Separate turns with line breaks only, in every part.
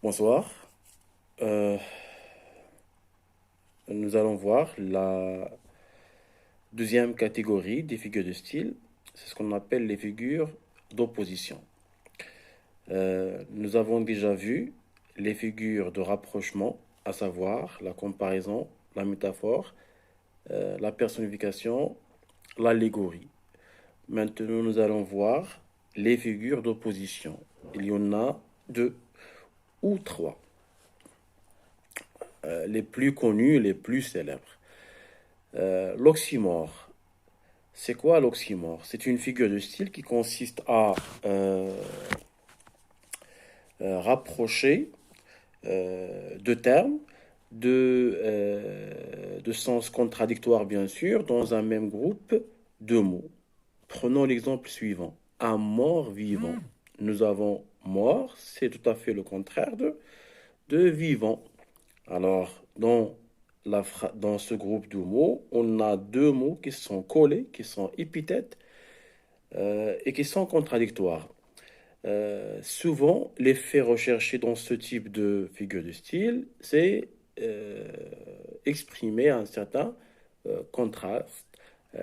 Bonsoir. Euh, nous allons voir la deuxième catégorie des figures de style. C'est ce qu'on appelle les figures d'opposition. Nous avons déjà vu les figures de rapprochement, à savoir la comparaison, la métaphore, la personnification, l'allégorie. Maintenant, nous allons voir les figures d'opposition. Il y en a deux ou trois, les plus connus, les plus célèbres. L'oxymore. C'est quoi l'oxymore? C'est une figure de style qui consiste à rapprocher deux termes de sens contradictoires, bien sûr, dans un même groupe de mots. Prenons l'exemple suivant. Un mort vivant. Nous avons mort, c'est tout à fait le contraire de vivant. Alors, dans ce groupe de mots, on a deux mots qui sont collés, qui sont épithètes et qui sont contradictoires. Souvent, l'effet recherché dans ce type de figure de style, c'est exprimer un certain contraste,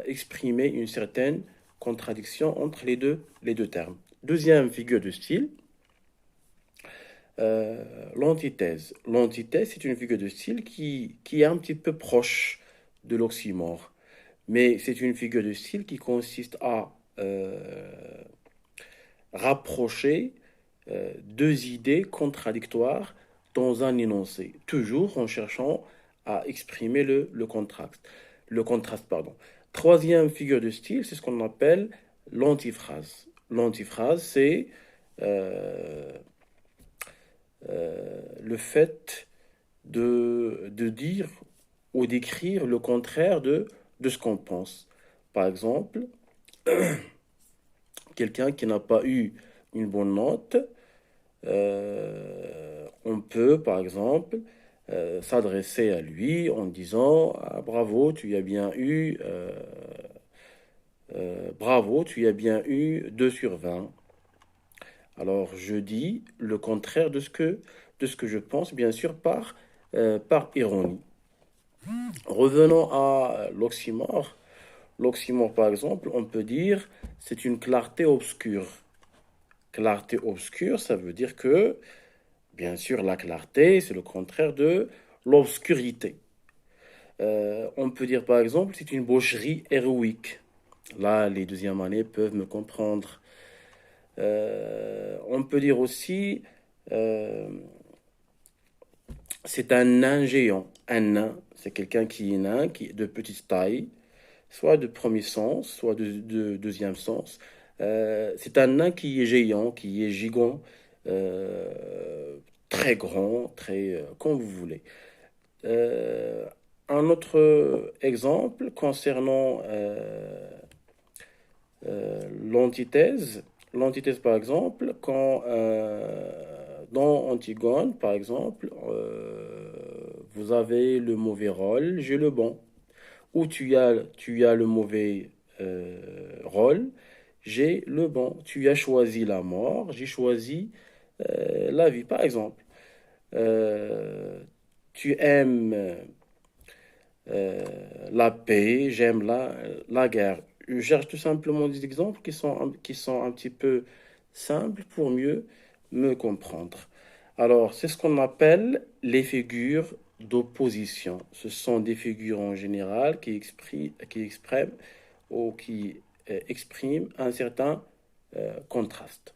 exprimer une certaine contradiction entre les deux termes. Deuxième figure de style, l'antithèse. L'antithèse, c'est une figure de style qui est un petit peu proche de l'oxymore, mais c'est une figure de style qui consiste à rapprocher deux idées contradictoires dans un énoncé, toujours en cherchant à exprimer le contraste. Le contraste, pardon. Troisième figure de style, c'est ce qu'on appelle l'antiphrase. L'antiphrase, c'est euh, le fait de dire ou d'écrire le contraire de ce qu'on pense. Par exemple, quelqu'un qui n'a pas eu une bonne note, on peut, par exemple, s'adresser à lui en disant ah, bravo, tu as bien eu, bravo, tu as bien eu 2 sur 20. Alors, je dis le contraire de ce que je pense, bien sûr, par ironie. Revenons à l'oxymore. L'oxymore, par exemple, on peut dire c'est une clarté obscure. Clarté obscure, ça veut dire que, bien sûr, la clarté, c'est le contraire de l'obscurité. On peut dire, par exemple, c'est une boucherie héroïque. Là, les deuxièmes années peuvent me comprendre. On peut dire aussi, euh, c'est un nain géant. Un nain, c'est quelqu'un qui est nain, qui est de petite taille, soit de premier sens, soit de deuxième sens. C'est un nain qui est géant, qui est gigant, très grand, très comme vous voulez. Euh, un autre exemple concernant l'antithèse. L'antithèse, par exemple, quand dans Antigone, par exemple, vous avez le mauvais rôle, j'ai le bon. Ou tu as le mauvais rôle, j'ai le bon. Tu as choisi la mort, j'ai choisi la vie, par exemple. Euh, tu aimes la paix, j'aime la guerre. Je cherche tout simplement des exemples qui sont un petit peu simples pour mieux me comprendre. Alors, c'est ce qu'on appelle les figures d'opposition. Ce sont des figures en général qui expriment ou qui expriment un certain contraste.